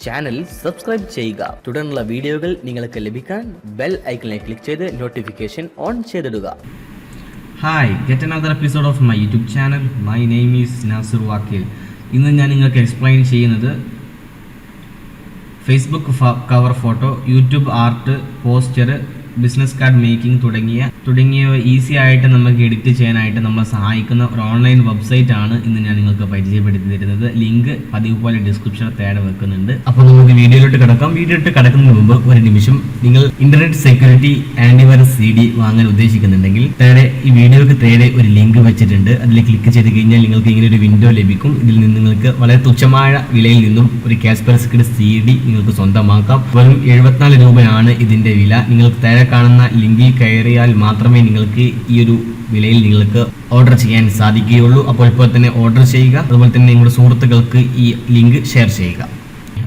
Channel subscribe ചെയ്യുക. തുടർന്നുള്ള വീഡിയോകൾ നിങ്ങൾക്ക് ലഭിക്കാൻ ബെൽ ഐക്കണിൽ ക്ലിക്ക് ചെയ്ത് നോട്ടിഫിക്കേഷൻ ഓൺ ചെയ്തിടുക. Hi, get another episode of my YouTube channel. My name is Nasir Vakkil. ഇന്ന് ഞാൻ നിങ്ങൾക്ക് എക്സ്പ്ലെയിൻ ചെയ്യുന്നത് Facebook cover photo, YouTube art, poster, business card making തുടങ്ങിയവ ഈസി ആയിട്ട് നമുക്ക് എഡിറ്റ് ചെയ്യാനായിട്ട് നമ്മളെ സഹായിക്കുന്ന ഒരു ഓൺലൈൻ വെബ്സൈറ്റ് ആണ് ഇന്ന് ഞാൻ നിങ്ങൾക്ക് പരിചയപ്പെടുത്തി തരുന്നത്. ലിങ്ക് പതിവ് പോലെ ഡിസ്ക്രിപ്ഷനിൽ താഴെ വെക്കുന്നുണ്ട്. അപ്പോൾ നമുക്ക് വീഡിയോയിലോട്ട് കിടക്കുന്നതിന് മുമ്പ് ഒരു നിമിഷം, നിങ്ങൾ ഇന്റർനെറ്റ് സെക്യൂരിറ്റി ആന്റിവൈറസ് CD വാങ്ങാൻ ഉദ്ദേശിക്കുന്നുണ്ടെങ്കിൽ ഈ വീഡിയോക്ക് താഴെ ഒരു ലിങ്ക് വെച്ചിട്ടുണ്ട്. അതിൽ ക്ലിക്ക് ചെയ്ത് കഴിഞ്ഞാൽ നിങ്ങൾക്ക് ഇങ്ങനെ ഒരു വിൻഡോ ലഭിക്കും. ഇതിൽ നിന്ന് നിങ്ങൾക്ക് വളരെ തുച്ഛമായ വിലയിൽ നിന്നും ഒരു കാസ്പെർസ്കിഡ് CD നിങ്ങൾക്ക് സ്വന്തമാക്കാം. വെറും 74 രൂപയാണ് ഇതിന്റെ വില. നിങ്ങൾക്ക് താഴെ കാണുന്ന ലിങ്കിൽ കയറിയാൽ മാത്രമേ നിങ്ങൾക്ക് ഈ ഒരു വിലയിൽ നിങ്ങൾക്ക് ഓർഡർ ചെയ്യാൻ സാധിക്കുകയുള്ളൂ. അപ്പോൾ ഇപ്പോൾ തന്നെ ഓർഡർ ചെയ്യുക. അതുപോലെ തന്നെ നിങ്ങളുടെ സുഹൃത്തുക്കൾക്ക് ഈ ലിങ്ക് ഷെയർ ചെയ്യുക.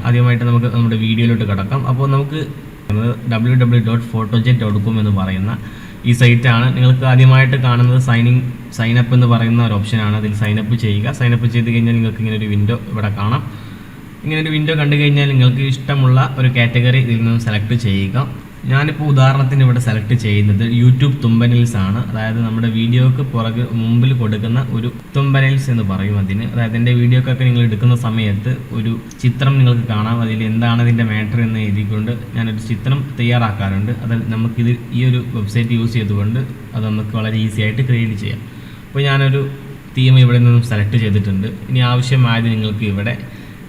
ആദ്യമായിട്ട് നമുക്ക് നമ്മുടെ വീഡിയോയിലോട്ട് കിടക്കാം. അപ്പോൾ നമുക്ക് www.photojet.com എന്ന് പറയുന്ന ഈ സൈറ്റാണ്. നിങ്ങൾക്ക് ആദ്യമായിട്ട് കാണുന്നത് സൈനപ്പ് എന്ന് പറയുന്ന ഒരു ഓപ്ഷനാണ്. അതിൽ സൈനപ്പ് ചെയ്യുക. സൈനപ്പ് ചെയ്ത് കഴിഞ്ഞാൽ നിങ്ങൾക്ക് ഇങ്ങനെ ഒരു വിൻഡോ ഇവിടെ കാണാം. ഇങ്ങനെ ഒരു വിൻഡോ കണ്ടു കഴിഞ്ഞാൽ നിങ്ങൾക്ക് ഇഷ്ടമുള്ള ഒരു കാറ്റഗറി ഇതിൽ നിന്ന് സെലക്ട് ചെയ്യുക. ഞാനിപ്പോൾ ഉദാഹരണത്തിന് ഇവിടെ സെലക്ട് ചെയ്യുന്നത് യൂട്യൂബ് തുമ്പനെയിൽസ് ആണ്. അതായത് നമ്മുടെ വീഡിയോക്ക് മുമ്പിൽ കൊടുക്കുന്ന ഒരു തുമ്പനെയിൽസ് എന്ന് പറയും അതിന്. അതായത് എൻ്റെ വീഡിയോക്കൊക്കെ നിങ്ങൾ എടുക്കുന്ന സമയത്ത് ഒരു ചിത്രം നിങ്ങൾക്ക് കാണാം. അതിൽ എന്താണ് ഇതിൻ്റെ മാറ്റർ എന്ന് എഴുതിക്കൊണ്ട് ഞാനൊരു ചിത്രം തയ്യാറാക്കാറുണ്ട്. അത് നമുക്കിത് ഈ ഒരു വെബ്സൈറ്റ് യൂസ് ചെയ്തുകൊണ്ട് അത് നമുക്ക് വളരെ ഈസി ആയിട്ട് ക്രിയേറ്റ് ചെയ്യാം. അപ്പോൾ ഞാനൊരു തീം ഇവിടെ നിന്നും സെലക്ട് ചെയ്തിട്ടുണ്ട്. ഇനി ആവശ്യമായത് നിങ്ങൾക്ക് ഇവിടെ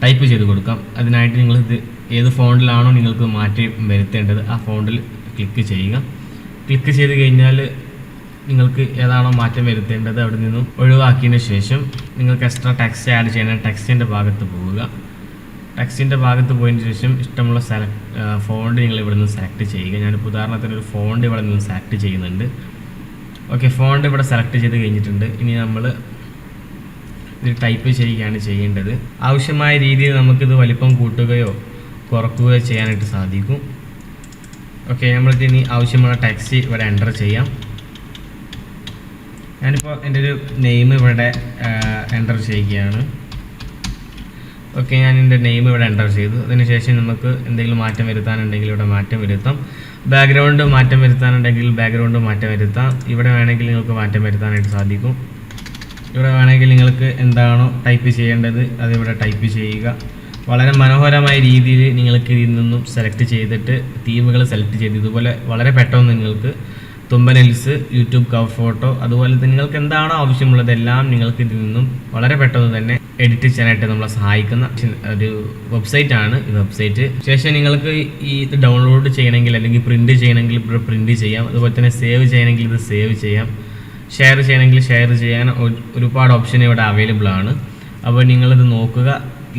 ടൈപ്പ് ചെയ്ത് കൊടുക്കാം. അതിനായിട്ട് നിങ്ങളിത് ഏത് ഫോണ്ടിലാണോ നിങ്ങൾക്ക് മാറ്റി വരുത്തേണ്ടത് ആ ഫോണ്ടിൽ ക്ലിക്ക് ചെയ്യുക. ക്ലിക്ക് ചെയ്ത് കഴിഞ്ഞാൽ നിങ്ങൾക്ക് ഏതാണോ മാറ്റം വരുത്തേണ്ടത് അവിടെ നിന്നും ഒഴിവാക്കിയതിന് ശേഷം നിങ്ങൾക്ക് എക്സ്ട്രാ ടെക്സ്റ്റ് ആഡ് ചെയ്യണം. ടെക്സ്റ്റിൻ്റെ ഭാഗത്ത് പോവുക. ടെക്സ്റ്റിൻ്റെ ഭാഗത്ത് പോയതിന് ശേഷം ഇഷ്ടമുള്ള ഫോണ്ട് നിങ്ങൾ ഇവിടെ നിന്ന് സെലക്ട് ചെയ്യുക. ഞാനിപ്പോൾ ഉദാഹരണത്തിന് ഒരു ഫോണ്ട് ഇവിടെ നിന്ന് സെലക്ട് ചെയ്യുന്നുണ്ട്. ഓക്കെ, ഫോണ്ട് ഇവിടെ സെലക്ട് ചെയ്ത് കഴിഞ്ഞിട്ടുണ്ട്. ഇനി നമ്മൾ ഇത് ടൈപ്പ് ചെയ്യുകയാണ് ചെയ്യേണ്ടത്. ആവശ്യമായ രീതിയിൽ നമുക്കിത് വലിപ്പം കൂട്ടുകയോ കുറക്കുകയോ ചെയ്യാനായിട്ട് സാധിക്കും. ഓക്കെ, നമ്മൾക്ക് ഇനി ആവശ്യമുള്ള ടെക്സ്റ്റ് ഇവിടെ എൻ്റർ ചെയ്യാം. ഞാനിപ്പോൾ എൻ്റെ ഒരു നെയിം ഇവിടെ എൻ്റർ ചെയ്യുകയാണ്. ഓക്കെ, ഞാൻ എൻ്റെ നെയിം ഇവിടെ എൻ്റർ ചെയ്തു. അതിനുശേഷം നമുക്ക് എന്തെങ്കിലും മാറ്റം വരുത്താനുണ്ടെങ്കിൽ ഇവിടെ മാറ്റം വരുത്താം. ബാക്ക്ഗ്രൗണ്ട് മാറ്റം വരുത്താനുണ്ടെങ്കിൽ ബാക്ക്ഗ്രൗണ്ട് മാറ്റം വരുത്താം. ഇവിടെ വേണമെങ്കിൽ നിങ്ങൾക്ക് മാറ്റം വരുത്താനായിട്ട് സാധിക്കും. ഇവിടെ വേണമെങ്കിൽ നിങ്ങൾക്ക് എന്താണോ ടൈപ്പ് ചെയ്യേണ്ടത് അതിവിടെ ടൈപ്പ് ചെയ്യുക. വളരെ മനോഹരമായ രീതിയിൽ നിങ്ങൾക്ക് ഇതിൽ നിന്നും സെലക്ട് ചെയ്തിട്ട് തീമുകൾ സെലക്ട് ചെയ്ത് ഇതുപോലെ വളരെ പെട്ടെന്ന് നിങ്ങൾക്ക് തുമ്പനെയിൽസ്, യൂട്യൂബ് കവർ ഫോട്ടോ, അതുപോലെ തന്നെ നിങ്ങൾക്ക് എന്താണോ ആവശ്യമുള്ളതെല്ലാം നിങ്ങൾക്ക് ഇതിൽ നിന്നും വളരെ പെട്ടെന്ന് തന്നെ എഡിറ്റ് ചെയ്യാനായിട്ട് നമ്മളെ സഹായിക്കുന്ന ഒരു വെബ്സൈറ്റാണ് ഈ വെബ്സൈറ്റ്. ശേഷം നിങ്ങൾക്ക് ഇത് ഡൗൺലോഡ് ചെയ്യണമെങ്കിൽ അല്ലെങ്കിൽ പ്രിൻറ്റ് ചെയ്യണമെങ്കിൽ ഇവിടെ പ്രിൻറ്റ് ചെയ്യാം. അതുപോലെ തന്നെ സേവ് ചെയ്യണമെങ്കിൽ ഇത് സേവ് ചെയ്യാം. ഷെയർ ചെയ്യണമെങ്കിൽ ഷെയർ ചെയ്യാൻ ഒരുപാട് ഓപ്ഷൻ ഇവിടെ അവൈലബിൾ ആണ്. അപ്പോൾ നിങ്ങളിത് നോക്കുക.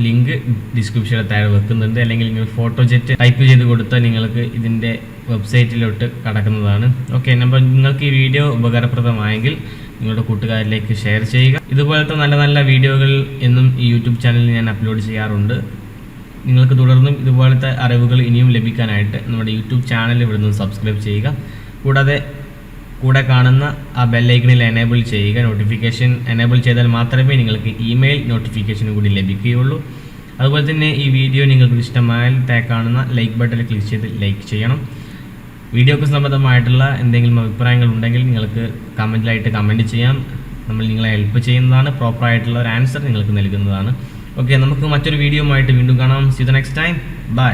ലിങ്ക് ഡിസ്ക്രിപ്ഷനിൽ താഴെ വെക്കുന്നുണ്ട്. അല്ലെങ്കിൽ നിങ്ങൾ ഫോട്ടോജെറ്റ് ടൈപ്പ് ചെയ്ത് കൊടുത്താൽ നിങ്ങൾക്ക് ഇതിൻ്റെ വെബ്സൈറ്റിലോട്ട് കടക്കുന്നതാണ്. ഓക്കെ, അപ്പോൾ നിങ്ങൾക്ക് ഈ വീഡിയോ ഉപകാരപ്രദമായെങ്കിൽ നിങ്ങളുടെ കൂട്ടുകാരിലേക്ക് ഷെയർ ചെയ്യുക. ഇതുപോലത്തെ നല്ല നല്ല വീഡിയോകൾ എന്നും ഈ യൂട്യൂബ് ചാനലിൽ ഞാൻ അപ്ലോഡ് ചെയ്യാറുണ്ട്. നിങ്ങൾക്ക് തുടർന്നും ഇതുപോലത്തെ അറിവുകൾ ഇനിയും ലഭിക്കാനായിട്ട് നമ്മുടെ യൂട്യൂബ് ചാനൽ ഇവിടെ നിന്ന് സബ്സ്ക്രൈബ് ചെയ്യുക. കൂടെ കാണുന്ന ആ ബെല്ലൈക്കണിൽ എനേബിൾ ചെയ്യുക. നോട്ടിഫിക്കേഷൻ എനേബിൾ ചെയ്താൽ മാത്രമേ നിങ്ങൾക്ക് ഇമെയിൽ നോട്ടിഫിക്കേഷനും കൂടി ലഭിക്കുകയുള്ളൂ. അതുപോലെ തന്നെ ഈ വീഡിയോ നിങ്ങൾക്ക് ഇഷ്ടമായാൽ കാണുന്ന ലൈക്ക് ബട്ടണിൽ ക്ലിക്ക് ചെയ്ത് ലൈക്ക് ചെയ്യണം. വീഡിയോക്ക് സംബന്ധമായിട്ടുള്ള എന്തെങ്കിലും അഭിപ്രായങ്ങൾ ഉണ്ടെങ്കിൽ നിങ്ങൾക്ക് കമൻറ്റിലായിട്ട് കമൻറ്റ് ചെയ്യാം. നമ്മൾ നിങ്ങളെ ഹെൽപ്പ് ചെയ്യുന്നതാണ്. പ്രോപ്പറായിട്ടുള്ള ഒരു ആൻസർ നിങ്ങൾക്ക് നൽകുന്നതാണ്. ഓക്കെ, നമുക്ക് മറ്റൊരു വീഡിയോ ആയിട്ട് വീണ്ടും കാണാം. See you the next time. By.